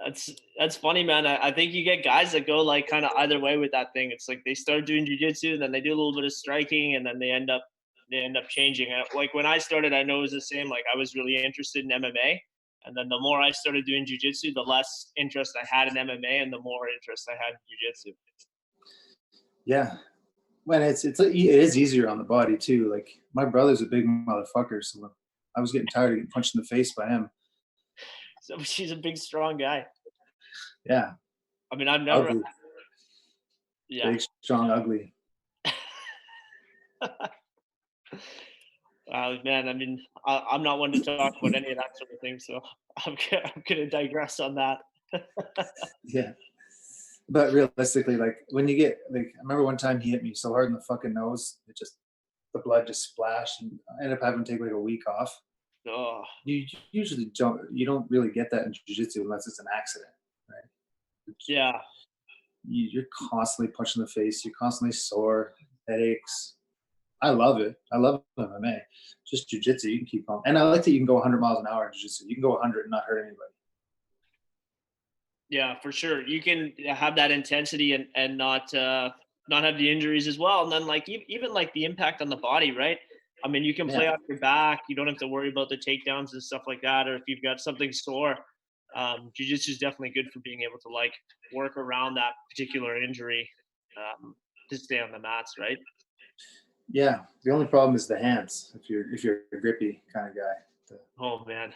That's funny, man. I think you get guys that go like kind of either way with that thing. It's like they start doing jujitsu, and then they do a little bit of striking, and then they end up changing. Like when I started, I know it was the same. Like I was really interested in MMA, and then the more I started doing jujitsu, the less interest I had in MMA, and the more interest I had in jujitsu. Yeah. When it is easier on the body too. Like my brother's a big motherfucker, so I was getting tired of getting punched in the face by him. So she's a big, strong guy. Yeah. I mean, I've never. Ugly. Yeah. Big, strong, ugly. Man, I mean, I'm not one to talk about any of that sort of thing, so I'm gonna digress on that. Yeah. But realistically, like when you get like, I remember one time he hit me so hard in the fucking nose, the blood just splashed, and I ended up having to take like a week off. Oh, You usually you don't really get that in jiu-jitsu unless it's an accident, right? yeah, You're constantly punched in the face. You're constantly sore, headaches. I love it. I love MMA. Just jiu-jitsu, you can keep on. And I like that you can go 100 miles an hour in jiu-jitsu. You can go 100 and not hurt anybody. yeah, for sure. You can have that intensity and not have the injuries as well, and then like even like the impact on the body, right? I mean, you can play Yeah. off your back. You don't have to worry about the takedowns and stuff like that, or if you've got something sore. Jiu-jitsu is definitely good for being able to like work around that particular injury to stay on the mats, right? Yeah. The only problem is the hands. If you're a grippy kind of guy, Oh man,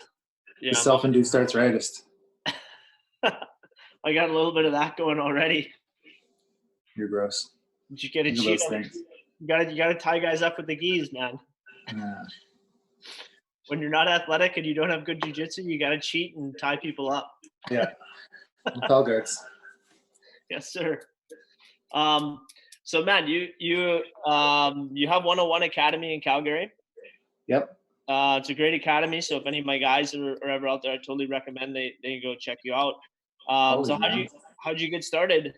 the yeah, self-induced arthritis. I got a little bit of that going already. You're gross. Did you get a Look at cheat those on? things. You gotta tie guys up with the gis, man. Yeah. When you're not athletic and you don't have good jujitsu, you gotta cheat and tie people up. Yeah. Tall guards. Yes, sir. Um, so man, you have 101 Academy in Calgary. Yep. It's a great academy. So if any of my guys are ever out there, I totally recommend they go check you out. So Always, how'd man. you get started?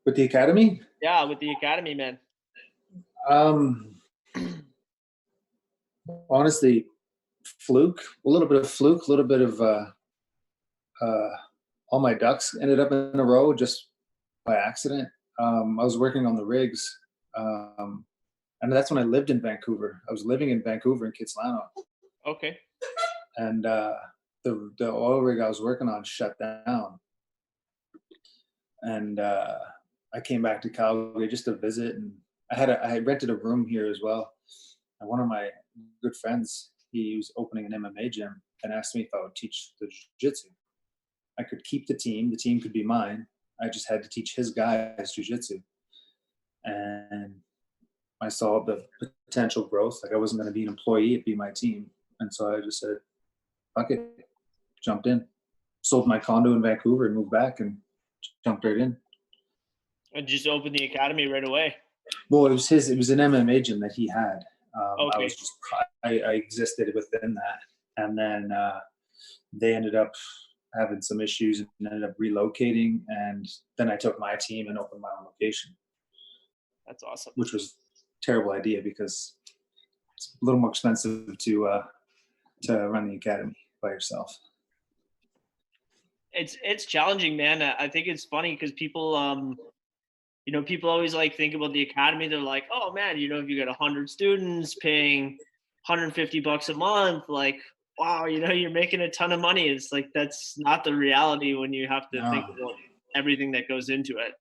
With the academy, Yeah, with the academy, man. um, honestly, fluke. A little bit of fluke. A little bit of uh, all my ducks ended up in a row just by accident. I was working on the rigs, um, and that's when I lived in Vancouver. I was living in Vancouver in Kitsilano, Okay. and the oil rig I was working on shut down, and I came back to Calgary just to visit, and I had rented a room here as well. And one of my good friends, he was opening an MMA gym, and asked me if I would teach the jiu-jitsu. I could keep the team. The team could be mine. I just had to teach his guys jiu-jitsu. And I saw the potential growth. Like I wasn't going to be an employee, it'd be my team. And so I just said, fuck it, jumped in, sold my condo in Vancouver and moved back and jumped right in. And just open the academy right away. Well, it was an MMA gym that he had. I Okay. was just, I existed within that. And then they ended up having some issues and ended up relocating. And then I took my team and opened my own location, That's awesome. which was a terrible idea because it's a little more expensive to run the academy by yourself. It's challenging, man. I think it's funny because people people always like think about the academy. They're like, oh man, if you got 100 students paying $150 a month, like, wow, you're making a ton of money. It's like, that's not the reality when you have to think No. about everything that goes into it.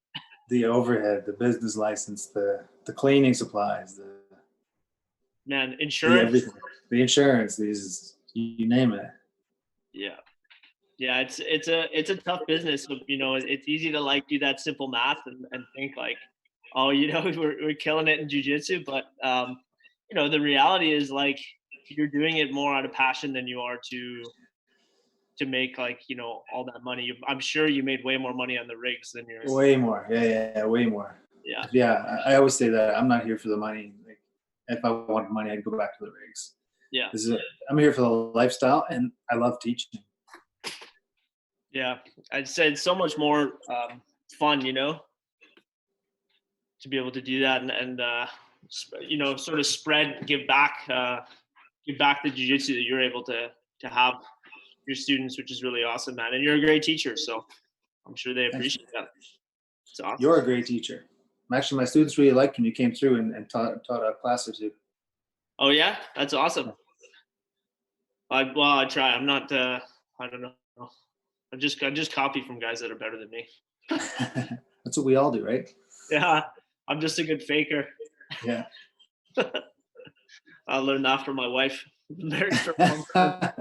The overhead, the business license, the cleaning supplies, Man, the insurance. everything, the insurance, these, you name it. Yeah. Yeah. It's a tough business. So, it's easy to like do that simple math and think like, oh, we're killing it in jujitsu. But, the reality is like, you're doing it more out of passion than you are to make like, all that money. I'm sure you made way more money on the rigs than yours. Way more. Yeah, way more. Yeah. Yeah, I always say that I'm not here for the money. Like, if I wanted money, I'd go back to the rigs. Yeah. I'm here for the lifestyle, and I love teaching. Yeah. I'd say it's so much more fun, to be able to do that and sort of give back the jiu-jitsu that you're able to have. your students, which is really awesome, man. And you're a great teacher, so I'm sure they Thanks. appreciate that. It's awesome. You're a great teacher. Actually, my students really liked when you came through and taught a class or two. Oh yeah, that's awesome. I try. I'm not. I don't know. I just copy from guys that are better than me. That's what we all do, right? Yeah, I'm just a good faker. Yeah. I learned that from my wife. Married for a long time.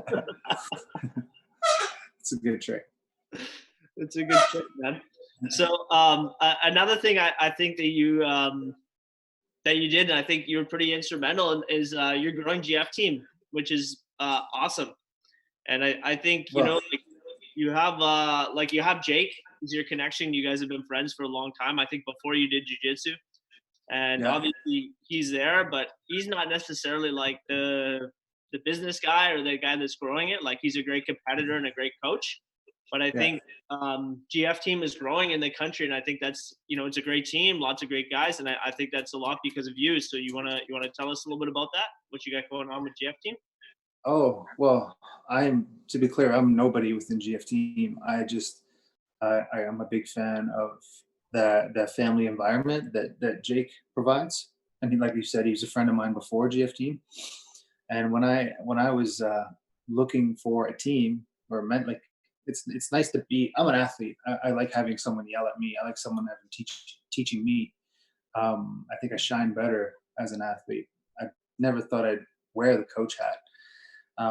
It's a good trick. It's a good trick, man. So another thing I think that you did, and I think you were pretty instrumental in, is your growing GFTeam, which is awesome. And I think Well, you have Jake, who's your connection. You guys have been friends for a long time. I think before you did jujitsu, and yeah, obviously he's there, but he's not necessarily like the business guy or the guy that's growing it. Like he's a great competitor and a great coach. But I yeah. think GFTeam is growing in the country, and I think that's it's a great team, lots of great guys, and I think that's a lot because of you. So you wanna tell us a little bit about that? What you got going on with GFTeam? Oh, well, to be clear, I'm nobody within GFT. I am a big fan of that family environment that Jake provides. And like you said, he was a friend of mine before GFT. And when I was looking for a team, or meant like it's nice to be. I'm an athlete. I like having someone yell at me. I like someone having teaching me. I think I shine better as an athlete. I never thought I'd wear the coach hat,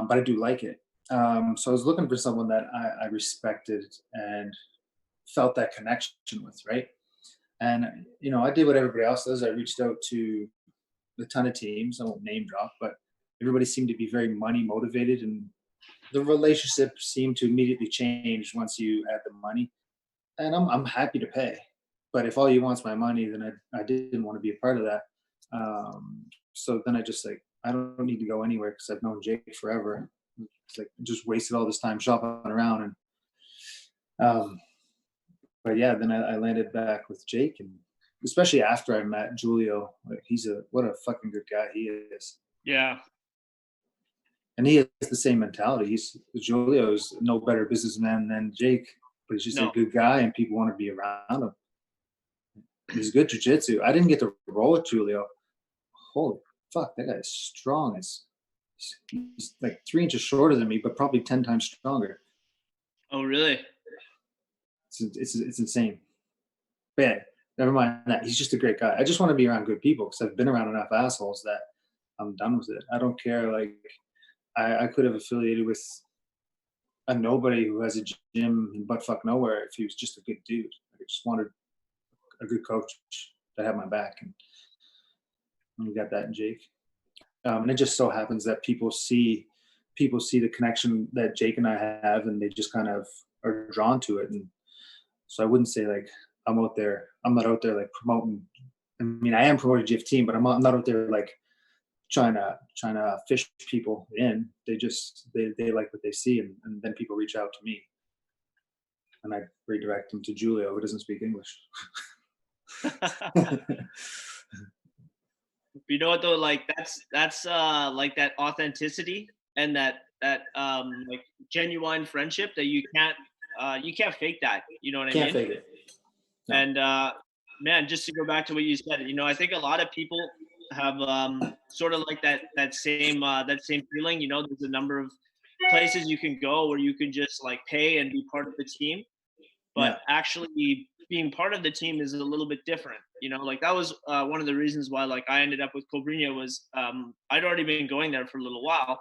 but I do like it. So I was looking for someone that I respected and felt that connection with, right? And I did what everybody else does. I reached out to a ton of teams. I won't name drop, but everybody seemed to be very money motivated, and the relationship seemed to immediately change once you add the money. And I'm happy to pay, but if all you want's my money, then I didn't want to be a part of that. So then I just like I don't need to go anywhere because I've known Jake forever. It's like just wasted all this time shopping around, and um, but yeah, then I landed back with Jake, and especially after I met Julio, like what a fucking good guy he is, Yeah. and he has the same mentality. Julio's no better businessman than Jake, but he's just a No. good guy, and people want to be around him. He's good jujitsu. I didn't get to roll with Julio. Holy fuck, that guy is strong. He's like 3 inches shorter than me, but probably 10 times stronger. Oh, really? It's insane. But yeah, never mind that. He's just a great guy. I just want to be around good people because I've been around enough assholes that I'm done with it. I don't care. Like I could have affiliated with a nobody who has a gym in buttfuck nowhere if he was just a good dude. I just wanted a good coach to have my back, and we got that in Jake. And it just so happens that people see the connection that Jake and I have, and they just kind of are drawn to it. And so I wouldn't say like I'm not out there like promoting. I mean, I am promoting GFT, but I'm not out there like trying to fish people in. They like what they see, and then people reach out to me, and I redirect them to Julio, who doesn't speak English. You know what though? Like that's like that authenticity and that like genuine friendship that you can't fake that. You know what I Can't mean? fake it. No. And man, just to go back to what you said, I think a lot of people have sort of like that same feeling. There's a number of places you can go where you can just like pay and be part of the team, Yeah. but actually being part of the team is a little bit different. Like that was one of the reasons why like I ended up with Cobrinha was I'd already been going there for a little while.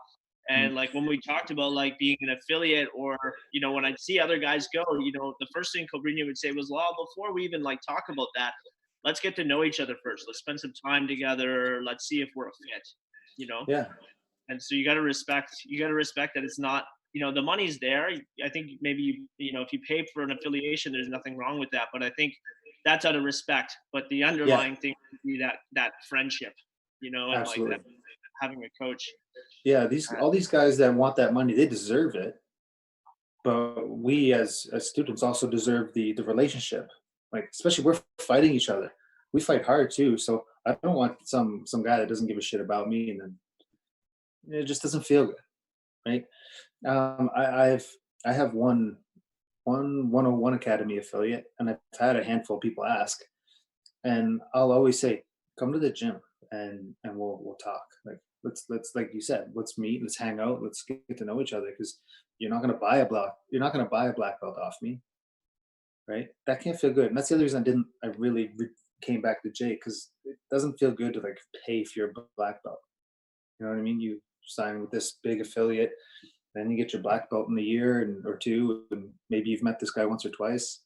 Mm. And like when we talked about like being an affiliate or, when I'd see other guys go, the first thing Cobrinha would say was, well, before we even like talk about that, let's get to know each other first. Let's spend some time together. Let's see if we're a fit. Yeah. And so you got to respect that it's not, the money's there. I think maybe, if you pay for an affiliation, there's nothing wrong with that. But I think that's out of respect. But the Yeah. underlying thing would be that friendship, and like that, Absolutely. having a coach. Yeah. Uh, All these guys that want that money, they deserve it. But we as students also deserve the relationship. Like especially we're fighting each other. We fight hard too. So I don't want some guy that doesn't give a shit about me, and then it just doesn't feel good, right? I have one 101 Academy affiliate, and I've had a handful of people ask, and I'll always say, come to the gym and we'll talk. Like let's like you said, let's meet, let's hang out, let's get to know each other because you're not gonna buy a black belt off me, right? That can't feel good. And that's the other reason I really came back to Jay because it doesn't feel good to like pay for your black belt. You know what I mean? You sign with this big affiliate, then you get your black belt in a year or two, and maybe you've met this guy once or twice.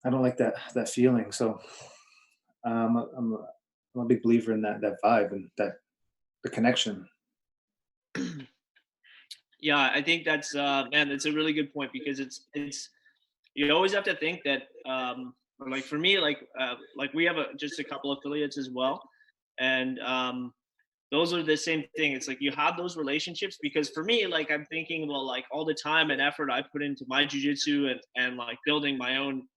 I don't like that feeling. So I'm a big believer in that vibe and that the connection. Yeah, I think that's man, that's a really good point because it's you always have to think that or like for me like we have just a couple affiliates as well, and those are the same thing. It's like you have those relationships because for me, like I'm thinking about like all the time and effort I put into my jujitsu and like building my own,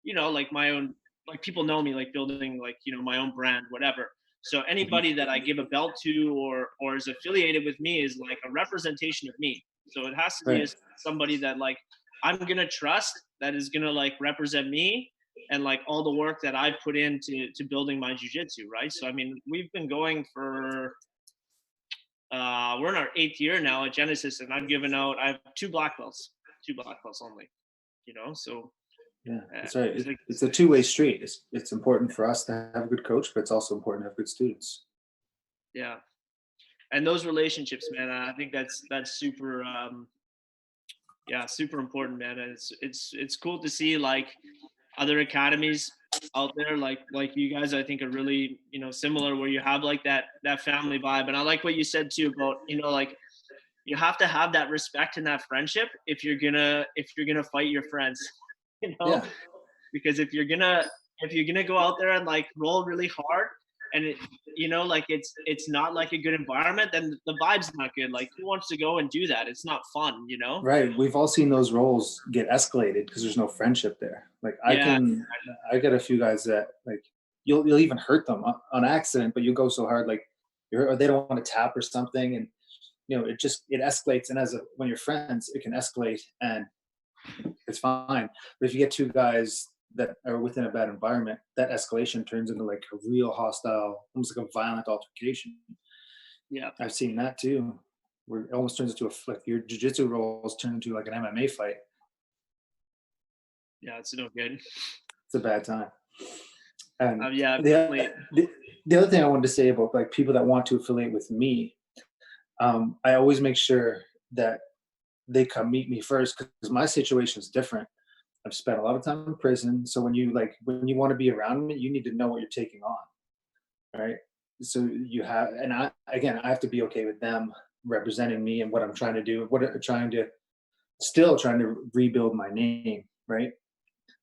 like my own, like people know me like building like my own brand, whatever. So Mhm. anybody that I give a belt to or is affiliated with me is like a representation of me. So it has to be Right. somebody that like I'm gonna trust that is gonna like represent me and like all the work that I put into building my jujitsu, right? So I mean, we've been going for we're in our 8th year now at Genesis, and I've given out. I have two black belts only. So Yeah, that's right. it's like It's a two-way street. It's important for us to have a good coach, but it's also important to have good students. yeah, and those relationships, man. I think that's super. Yeah, super important, man. And it's cool to see like other academies out there like you guys. I think are really similar where you have like that family vibe. And I like what you said too about like you have to have that respect and that friendship if you're gonna fight your friends. you know Yeah, because if you're gonna go out there and like roll really hard and like it's not like a good environment, then the vibe's not good. Like who wants to go and do that? It's not fun. right. We've all seen those roles get escalated because there's no friendship there. Like Yeah, I got a few guys that like you'll even hurt them on accident, but you go so hard like or they don't want to tap or something, and it escalates. And when you're friends, it can escalate, and it's fine. But if you get two guys that are within a bad environment, that escalation turns into like a real hostile, almost like a violent altercation. yeah, I've seen that too, where it almost turns into like your jujitsu roles turn into like an MMA fight. yeah. It's no good. It's a bad time. And Yeah, the, definitely. the the other thing I wanted to say about like people that want to affiliate with me, I always make sure that they come meet me first because my situation is different. I've spent a lot of time in prison, so when you want to be around me, you need to know what you're taking on, right? So you have, and I have to be okay with them representing me and what I'm trying to do, trying to rebuild my name, right?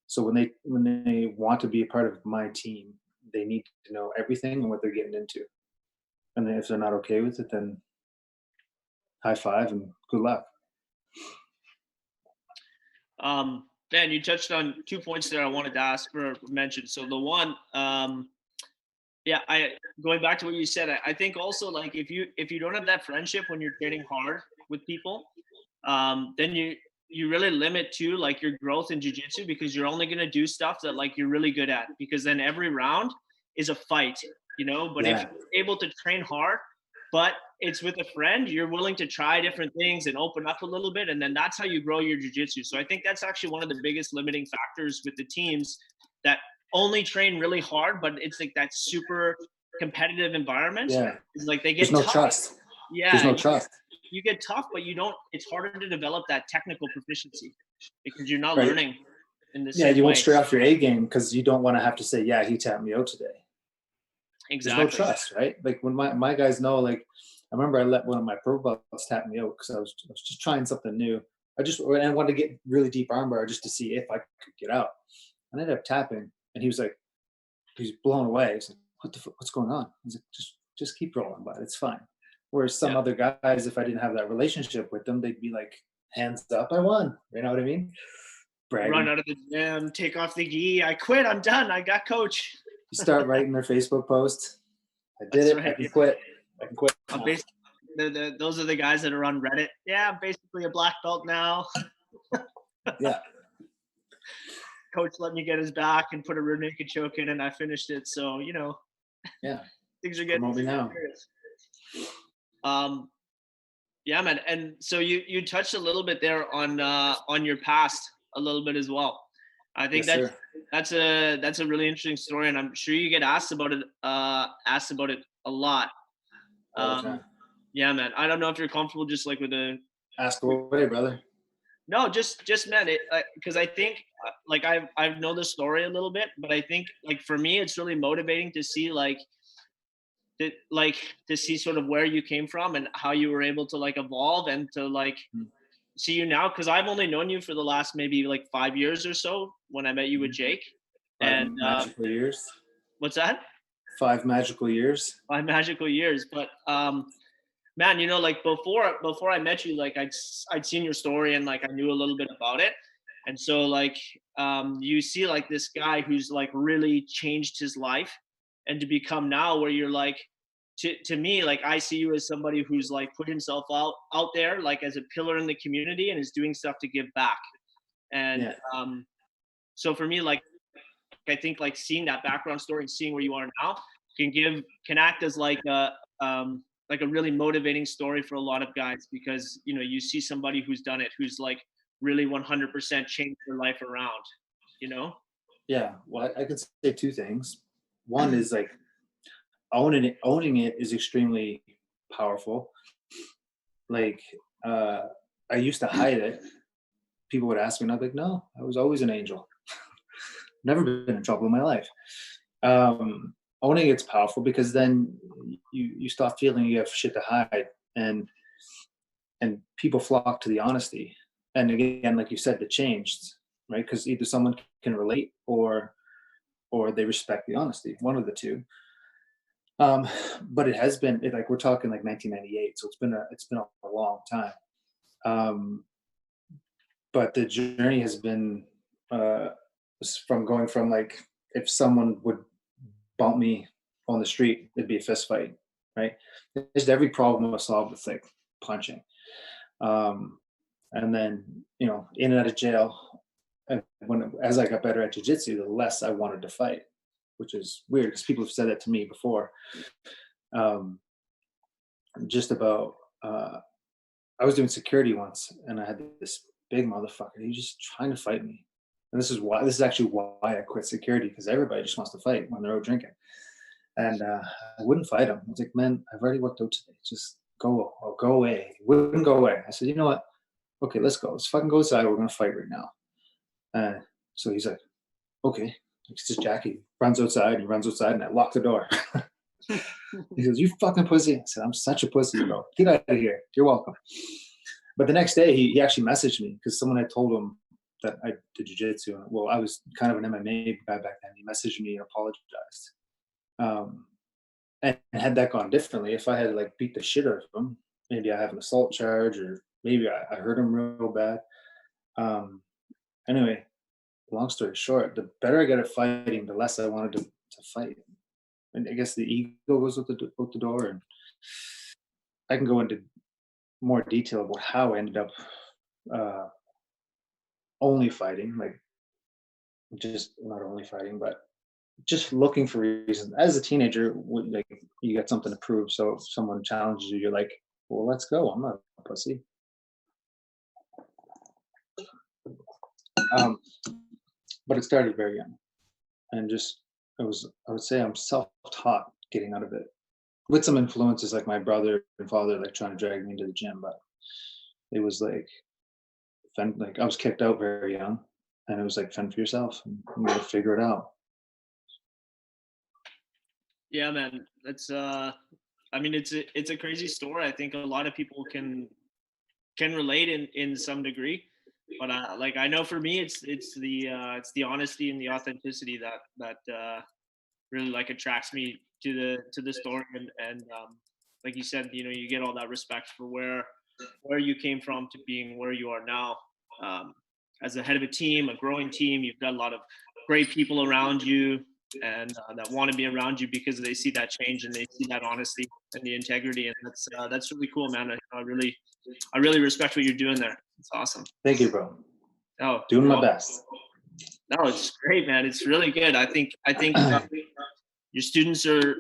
So when they want to be a part of my team, they need to know everything and what they're getting into. And then if they're not okay with it, then high five and good luck. Ben, you touched on 2 points there I wanted to ask for mention. So the one, yeah, I going back to what you said, I think also like if you don't have that friendship when you're training hard with people, then you really limit too like your growth in jujitsu because you're only gonna do stuff that like you're really good at because then every round is a fight. But if Yeah, you're able to train hard, but it's with a friend, you're willing to try different things and open up a little bit, and then that's how you grow your jujitsu. So I think that's actually one of the biggest limiting factors with the teams that only train really hard, but it's like that super competitive environment. yeah. Is like they There's get no tough. trust. There's Yeah, no trust, you get tough, but you don't. It's harder to develop that technical proficiency because you're not right? learning in the Yeah, same you won't way. stray off your A game because you don't want to have to say, "Yeah, he tapped me out today." There's no Exactly. trust, right? Like when my guys know, like I remember I let one of my pro belts tap me out because I was just trying something new. I wanted to get really deep armbar just to see if I could get out. And I ended up tapping, and he's blown away. He's like, what's going on?" I was like, just keep rolling, bud. It's fine. Whereas some Yeah. other guys, if I didn't have that relationship with them, they'd be like, hands up, I won. You know what I mean? Run Bragging. out of the gym, take off the gi. I quit. I'm done. I got coach. You start writing their Facebook posts. I did That's it. right. I can quit. I can quit I'm now. basically those are the guys that are on Reddit. Yeah, I'm basically a black belt now. Yeah. Coach let me get his back and put a rear naked choke in, and I finished it. So Yeah. things are getting Promote me now. serious. Um, yeah, man. And so you touched a little bit there on your past a little bit as well. I think Yes, sir. that's a really interesting story, and I'm sure you get asked about it a lot. All the time. Yeah, man. I don't know if you're comfortable just like with a Ask away, brother. no, just man, it because I think like I know the story a little bit, but I think like for me, it's really motivating to see like to see sort of where you came from and how you were able to like evolve and to like Mm. see you now, because I've only known you for the last maybe like 5 years or so when I met you with Jake. Five And magical years. what's that? 5 magical years. 5 magical years. But man, like before I met you, like I'd seen your story and like I knew a little bit about it. And so like you see like this guy who's like really changed his life, and to become now where you're like to me, like I see you as somebody who's like put himself out there like as a pillar in the community and is doing stuff to give back. And Yeah. so for me, like I think like seeing that background story and seeing where you are now can act as like a really motivating story for a lot of guys, because you see somebody who's done it, who's like really 100% changed their life around. You know? Yeah. Well, I could say two things. One is like owning it is extremely powerful. Like I used to hide it. People would ask me, and I'd be like, no, I was always an angel. Never been in trouble in my life. Owning it's powerful because then you stop feeling you have shit to hide, and people flock to the honesty. And again, like you said, the changed, right? Because either someone can relate or they respect the honesty, one of the two. But it has been like we're talking like 1998, so it's been a long time. Um, but the journey has been uh, from going from like if someone would bump me on the street, it'd be a fist fight, right? Just every problem was solved with like punching. Um, and then in and out of jail. And as I got better at jiu-jitsu, the less I wanted to fight, which is weird because people have said that to me before. Um, just about I was doing security once, and I had this big motherfucker. He was just trying to fight me, and this is actually why I quit security, because everybody just wants to fight when they're out drinking. And I wouldn't fight him. I was like, man, I've already worked out today. Just go away. He wouldn't go away. I said, you know what? Okay, let's go. Let's fucking go outside. We're gonna fight right now. So he's like, okay. It's just Jackie runs outside. He runs outside, and I lock the door. He goes, you fucking pussy. I said, I'm such a pussy, bro. Get out of here. You're welcome. But the next day, he actually messaged me because someone had told him that I did jiu-jitsu. Well, I was kind of an MMA guy back then. He messaged me and apologized. And had that gone differently, if I had like beat the shit out of him, maybe I have an assault charge, or maybe I hurt him real bad. Anyway, long story short, the better I got at fighting, the less I wanted to fight. And I guess the ego goes out the door, and I can go into more detail about how I ended up uh, only fighting, like just not only fighting, but just looking for reasons. As a teenager, like you got something to prove, so if someone challenges you, you're like, well, let's go. I'm not a pussy. But it started very young, and just I would say I'm self-taught getting out of it, with some influences like my brother and father like trying to drag me into the gym, but it was like like I was kicked out very young, and it was like fend for yourself, and you gotta figure it out. Yeah, man. That's I mean it's a crazy story. I think a lot of people can relate in some degree. But like I know for me it's the honesty and the authenticity that really like attracts me to the story. And like you said, you get all that respect for where you came from to being where you are now. um, as the head of a team, a growing team, you've got a lot of great people around you. and that want to be around you because they see that change and they see that honesty and the integrity, and that's really cool, man. I really respect what you're doing there. It's awesome. Thank you, bro. Oh, Doing my best. No, it's great, man. It's really good. I think your students are,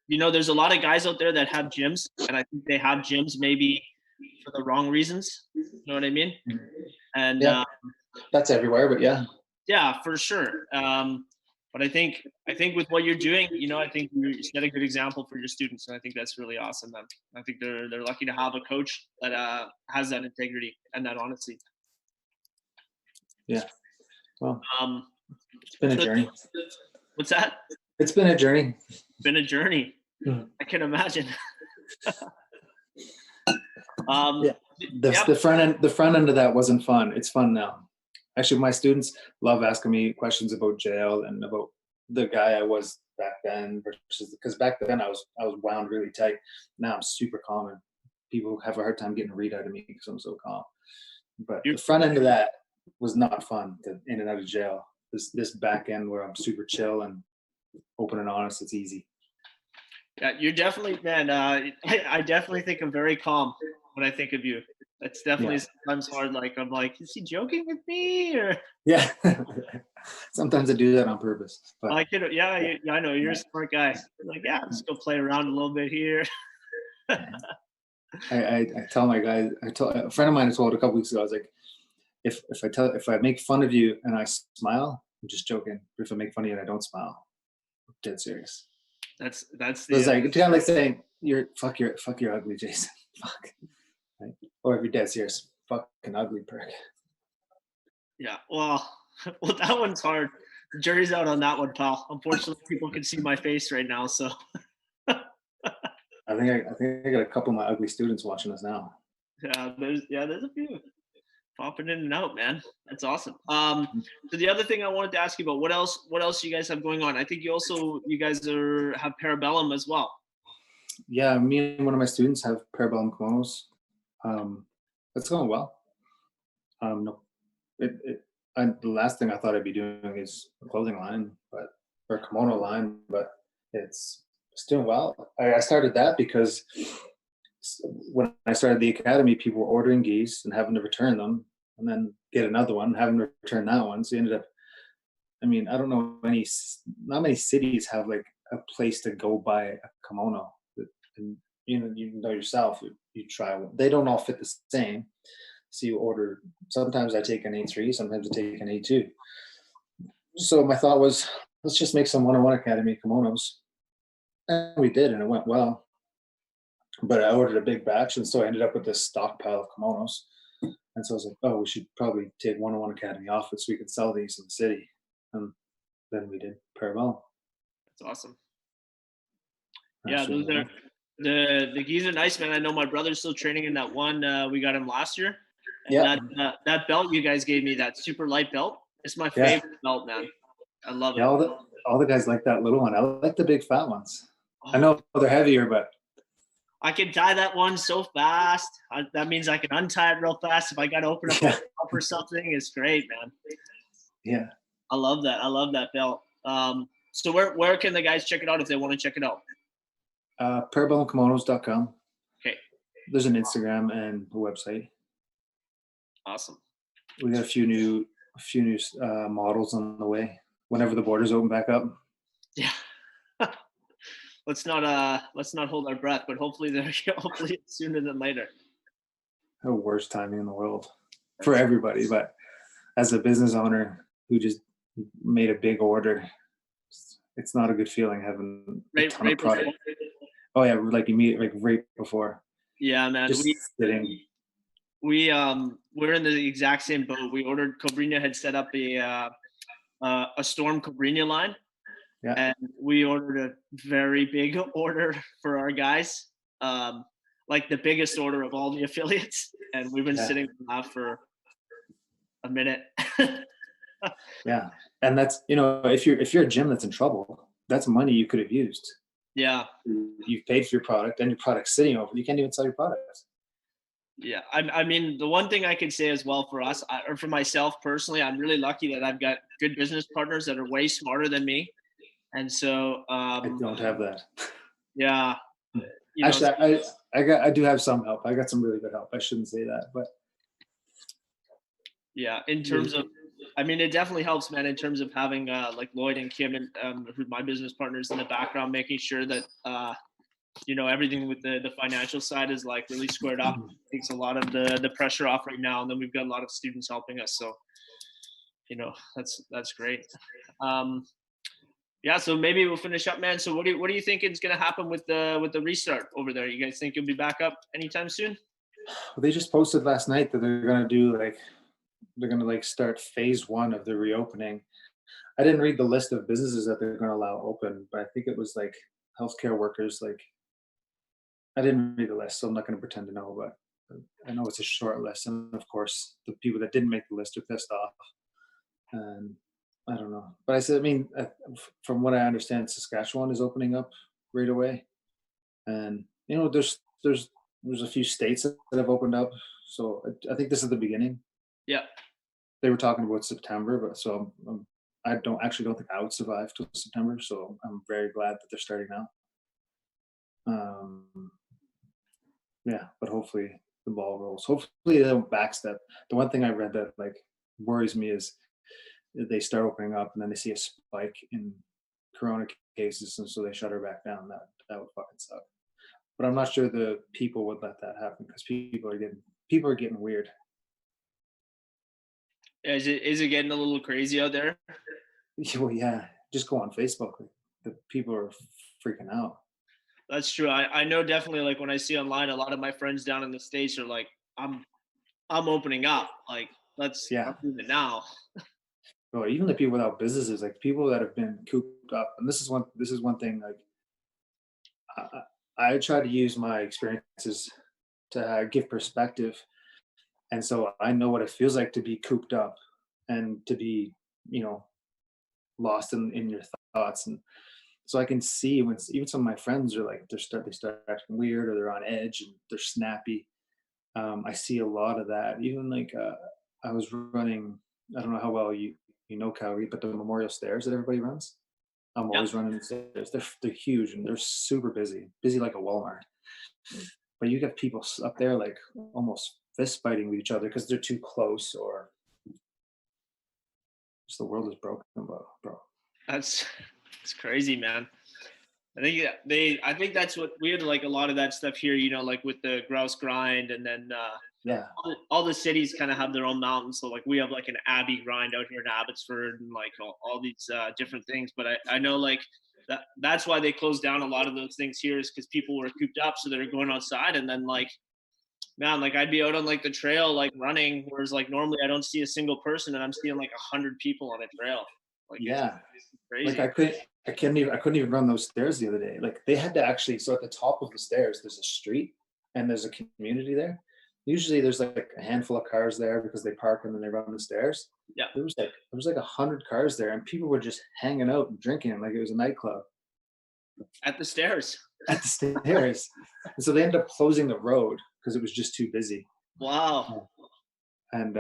there's a lot of guys out there that have gyms, and I think they have gyms maybe for the wrong reasons. You know what I mean? And yeah, that's everywhere, but yeah, for sure. But I think with what you're doing, I think you set a good example for your students, and I think that's really awesome, man. I think they're lucky to have a coach that has that integrity and that honesty. Yeah. Well, it's been a journey. What's that? It's been a journey. It's been a journey. I can imagine. The front end of that wasn't fun. It's fun now. Actually, my students love asking me questions about jail and about the guy I was back then, because back then I was wound really tight. Now I'm super calm, and people have a hard time getting a read out of me because I'm so calm. But the front end of that was not fun, in and out of jail. This back end where I'm super chill and open and honest, it's easy. Yeah, you're definitely, man. I definitely think I'm very calm when I think of you. It's definitely sometimes hard. Like, I'm like, is he joking with me? Or yeah, sometimes I do that on purpose. But I could, I know you're a smart guy. Like, let's go play around a little bit here. I tell my guys. A friend of mine I told a couple weeks ago. I was like, if I make fun of you and I smile, I'm just joking. But if I make fun of you and I don't smile, I'm dead serious. That's it's like kind of like saying you're ugly, Jason. Fuck. Right? Or if you're dead serious, fucking ugly prick. Yeah. Well, that one's hard. The jury's out on that one, pal. Unfortunately, people can see my face right now, so. I think I got a couple of my ugly students watching us now. Yeah, there's a few popping in and out, man. That's awesome. So the other thing I wanted to ask you about, what else you guys have going on? I think you guys have Parabellum as well. Yeah, me and one of my students have Parabellum kimonos. It's going well. No, the last thing I thought I'd be doing is a clothing line, or a kimono line, but it's doing well. I started that because when I started the academy, people were ordering gis and having to return them, and then get another one, having to return that one. So you ended up, I don't know, not many cities have like a place to go buy a kimono. And you know yourself, you try one. They don't all fit the same. So you order, sometimes I take an A3, sometimes I take an A2. So my thought was, let's just make some 101 Academy kimonos. And we did, and it went well. But I ordered a big batch, and so I ended up with this stockpile of kimonos. And so I was like, oh, we should probably take 101 Academy off it so we can sell these in the city. And then we did Parabellum. That's awesome. Yeah, those are the gis are nice, man. I know my brother's still training in that one. We got him last year. And that belt you guys gave me, that super light belt, it's my favorite belt, man. I love it. All the guys like that little one. I like the big fat ones. I know they're heavier, but I can tie that one so fast. That means I can untie it real fast. If I got to open up a cup or something, it's great, man. Yeah. I love that. I love that belt. So where can the guys check it out if they want to check it out? Parabellumkimonos.com. Okay. There's an Instagram and a website. Awesome. We got a few new models on the way whenever the borders open back up. Yeah. Let's not hold our breath, but hopefully it's sooner than later. The worst timing in the world for everybody, but as a business owner who just made a big order, it's not a good feeling having a ton of product. Oh yeah, like right before. Yeah, man. Just sitting. We're in the exact same boat. We ordered, Cobrinha had set up a Storm Cobrinha line. Yeah. And we ordered a very big order for our guys, like the biggest order of all the affiliates. And we've been sitting on that for a minute. Yeah. And that's, if you're a gym that's in trouble, that's money you could have used. Yeah. You've paid for your product and your product's sitting over. You can't even sell your products. Yeah. I mean, the one thing I could say as well for us, or for myself personally, I'm really lucky that I've got good business partners that are way smarter than me. And so, I don't have that. yeah, you know, Actually, I do have some help. I got some really good help. I shouldn't say that, but yeah, in terms of, really, I mean, it definitely helps, man, in terms of having like Lloyd and Kim and who my business partners in the background, making sure that everything with the financial side is like really squared up. Takes a lot of the pressure off right now, and then we've got a lot of students helping us. So that's great. Um, yeah, so maybe we'll finish up, man. So what do you think is going to happen with the restart over there? You guys think you'll be back up anytime soon? well, they just posted last night that they're gonna like start phase one of the reopening. I didn't read the list of businesses that they're gonna allow open, but I think it was like healthcare workers. Like I didn't read the list, so I'm not gonna pretend to know, but I know it's a short list, and of course, the people that didn't make the list are pissed off. And I don't know, but I said, I mean, from what I understand, Saskatchewan is opening up right away, and there's a few states that have opened up, so I think this is the beginning. Yeah. They were talking about September, but I don't think I would survive till September, so I'm very glad that they're starting now. Um, yeah, but hopefully the ball rolls. Hopefully they don't backstep. The one thing I read that like worries me is they start opening up and then they see a spike in corona cases, and so they shut her back down. That would fucking suck. But I'm not sure the people would let that happen because people are getting weird. Is it getting a little crazy out there? Well, yeah, just go on Facebook. Like, the people are freaking out. That's true. I know definitely, like when I see online, a lot of my friends down in the States are like, I'm opening up. Like, I'm Yeah. doing it now. Or even the people without businesses, like people that have been cooped up. And this is one thing. Like I try to use my experiences to give perspective, and so I know what it feels like to be cooped up and to be, you know, lost in your thoughts. And so I can see when even some of my friends are like they start acting weird or they're on edge and they're snappy. I see a lot of that. Even like I was running. I don't know how well you know Calgary, but the memorial stairs that everybody runs. I'm Yeah. always running the stairs. They're huge and they're super busy like a Walmart. But you get people up there like almost fist fighting with each other because they're too close, or just the world is broken, bro. That's it's crazy, man. I think that's what we had like a lot of that stuff here, like with the grouse grind, and then Yeah, all the cities kind of have their own mountains. So like we have like an Abbey grind out here in Abbotsford, and like all these different things. But I know like that's why they closed down a lot of those things here, is because people were cooped up, so they were going outside, and then like man, like I'd be out on like the trail like running, whereas like normally I don't see a single person, and I'm seeing like 100 people on a trail. Like yeah. it's Like crazy. I couldn't even run those stairs the other day. Like they had to actually, so at the top of the stairs there's a street and there's a community there. Usually there's like a handful of cars there because they park and then they run the stairs. Yeah, There was like 100 cars there and people were just hanging out and drinking like it was a nightclub at the stairs. at the stairs. And so they ended up closing the road because it was just too busy. Wow. And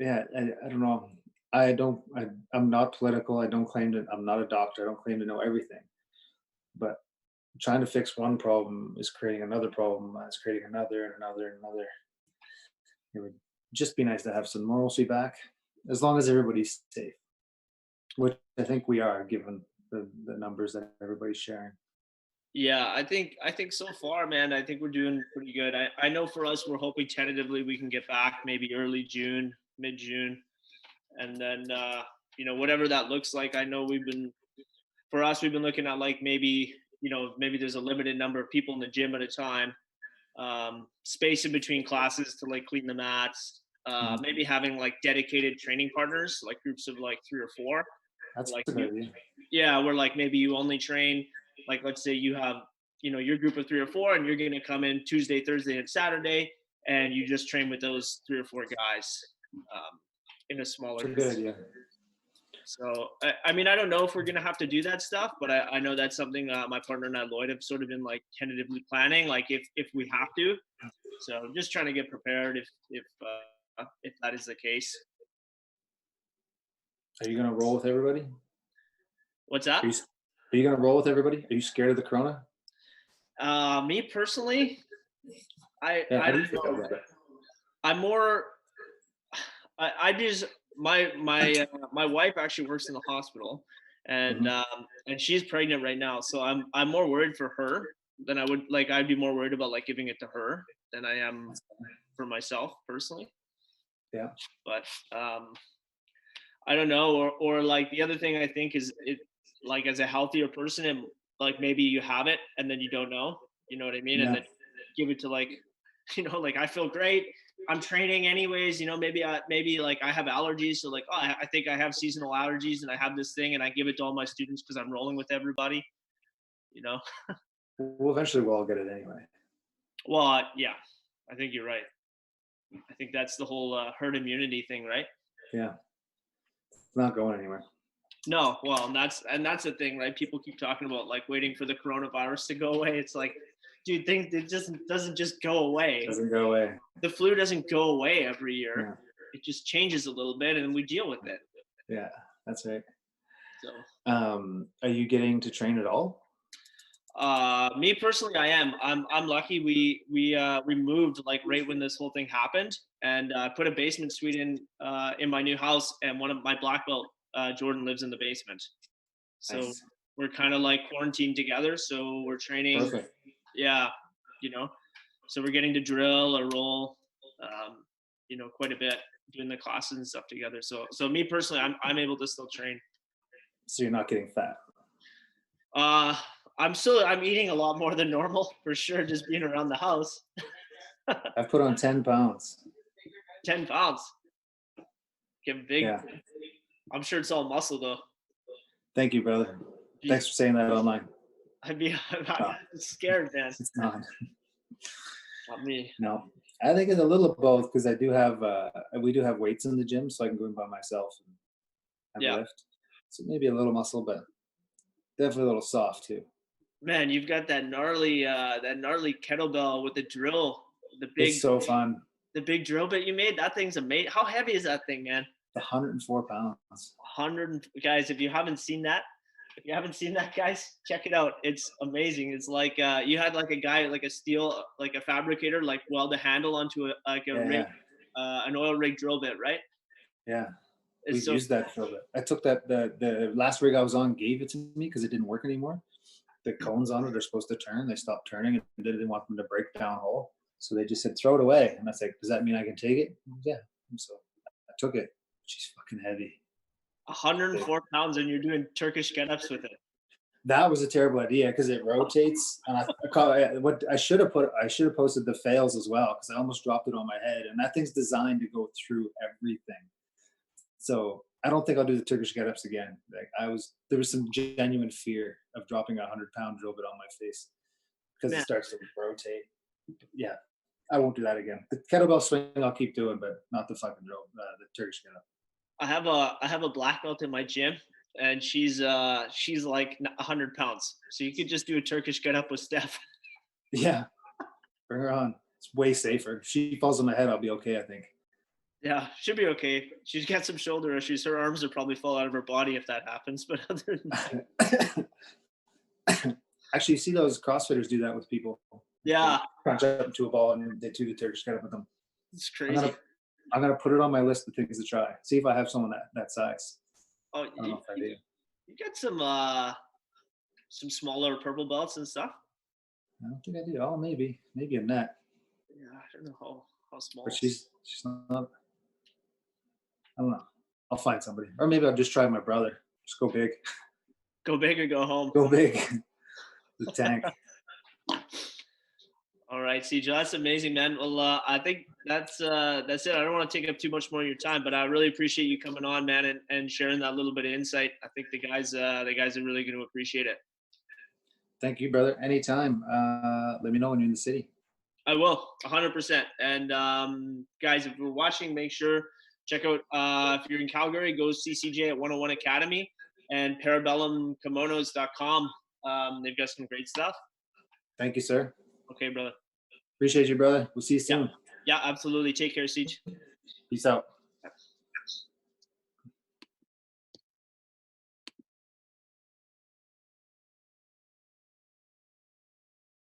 yeah, I don't know. I'm not political. I don't claim to, I'm not a doctor. I don't claim to know everything. But trying to fix one problem is creating another problem. It's creating another and another and another. It would just be nice to have some normalcy back, as long as everybody's safe, which I think we are, given the numbers that everybody's sharing. Yeah, I think so far, man, I think we're doing pretty good. I know for us, we're hoping tentatively we can get back maybe early June, mid June, and then whatever that looks like. I know we've been looking at like maybe there's a limited number of people in the gym at a time, space in between classes to like clean the mats, Mhm. maybe having like dedicated training partners, like groups of like three or four, That's like a good idea. yeah, where like maybe you only train, like let's say you have, your group of three or four, and you're going to come in Tuesday, Thursday, and Saturday, and you just train with those three or four guys, in a smaller It's a group. good idea. So I mean, I don't know if we're going to have to do that stuff, but I know that's something my partner and I, Lloyd, have sort of been like tentatively planning, like if we have to. So I'm just trying to get prepared if that is the case. Are you gonna roll with everybody? What's that? Are you gonna roll with everybody? Are you scared of the corona? Me personally, Yeah, I how do don't you feel know. about it? I'm more. I just my wife actually works in the hospital, Mhm. and she's pregnant right now. So I'm more worried for her than I would like. I'd be more worried about like giving it to her than I am for myself personally. Yeah. But I don't know. Or like the other thing I think is it like as a healthier person and like maybe you have it and then you don't know. You know what I mean? And Yeah. then give it to like like I feel great. I'm training anyways. Maybe like I have allergies, so like I think I have seasonal allergies and I have this thing and I give it to all my students because I'm rolling with everybody. You know. Well, eventually we'll all get it anyway. Well, yeah, I think you're right. I think that's the whole herd immunity thing, right? Yeah. It's not going anywhere. No, well, and that's the thing, right? People keep talking about like waiting for the coronavirus to go away. It's like, dude, things it just doesn't just go away. Doesn't go away. The flu doesn't go away every year. Yeah. It just changes a little bit, and we deal with it. Yeah. That's right. So, Are you getting to train at all? me personally, I am. I'm lucky. We moved like right when this whole thing happened, and put a basement suite in my new house, and one of my black belt Jordan lives in the basement. So Nice. we're kind of like quarantined together. So we're training. Perfect. Yeah, you know. So we're getting to drill or roll, quite a bit, doing the classes and stuff together. So me personally, I'm able to still train. So you're not getting fat. Uh, I'm eating a lot more than normal for sure. Just being around the house, I've put on 10 pounds. 10 pounds, get big. Yeah. I'm sure it's all muscle though. Thank you, brother. Jeez, Thanks for saying that online. I'm No, scared, man. it's not. Not me. No. I think it's a little of both because I do have we do have weights in the gym, so I can go in by myself and have a Yeah, lift. So maybe a little muscle, but definitely a little soft too. man, you've got that gnarly kettlebell with the drill, the It's big so fun. the big drill bit you made. That thing's amazing. How heavy is that thing, man? 104 pounds. 100 guys. If you haven't seen that, guys, check it out. It's amazing. It's like you had like a guy, like a steel, like a fabricator, like weld a handle onto a rig, Yeah, an oil rig drill bit, right? yeah. It's We've so used that drill bit. I took that the last rig I was on gave it to me because it didn't work anymore. The cones on it are supposed to turn. They stopped turning and they didn't want them to break down whole. So they just said, throw it away. And I was like, does that mean I can take it? Yeah. So I took it. She's fucking heavy. 104 pounds, and you're doing Turkish get-ups with it. That was a terrible idea because it rotates. And I call it, what I should have posted the fails as well because I almost dropped it on my head. And that thing's designed to go through everything. So I don't think I'll do the Turkish get-ups again. Like there was some genuine fear of dropping a 100-pound drill bit on my face because it Man, starts to rotate. Yeah, I won't do that again. The kettlebell swing I'll keep doing, but not the fucking drill, the Turkish get-up. I have a black belt in my gym, and she's like 100 pounds. So you could just do a Turkish get-up with Steph. Yeah, bring her on. It's way safer. If she falls on my head, I'll be okay, I think. Yeah, should be okay. She's got some shoulder issues. Her arms will probably fall out of her body if that happens. But other than that, Actually, you see those CrossFitters do that with people. They yeah, crunch up into a ball and they do the Turkish get up with them. it's I'm crazy. gonna I'm gonna put it on my list of things to try. See if I have someone that size. Oh, I don't know if I do. you got some smaller purple belts and stuff. I don't think I do. Oh, maybe a net, Yeah, I don't know how but small. she's not. I don't know. I'll find somebody, or maybe I'll just try my brother. Just go big, Go big or go home. go big. The tank. All right, CJ, that's amazing, man. Well, I think that's it. I don't want to take up too much more of your time, but I really appreciate you coming on, man, and sharing that little bit of insight. I think the guys are really going to appreciate it. Thank you, brother. Anytime. Let me know when you're in the city. I will, 100%. And guys, if you're watching, make sure check out if you're in Calgary, go see CJ at 101 Academy and parabellumkimonos.com. They've got some great stuff. Thank you, sir. Okay, brother. Appreciate you, brother. We'll see you Yeah, soon. yeah, absolutely. Take care, CJ. Peace out.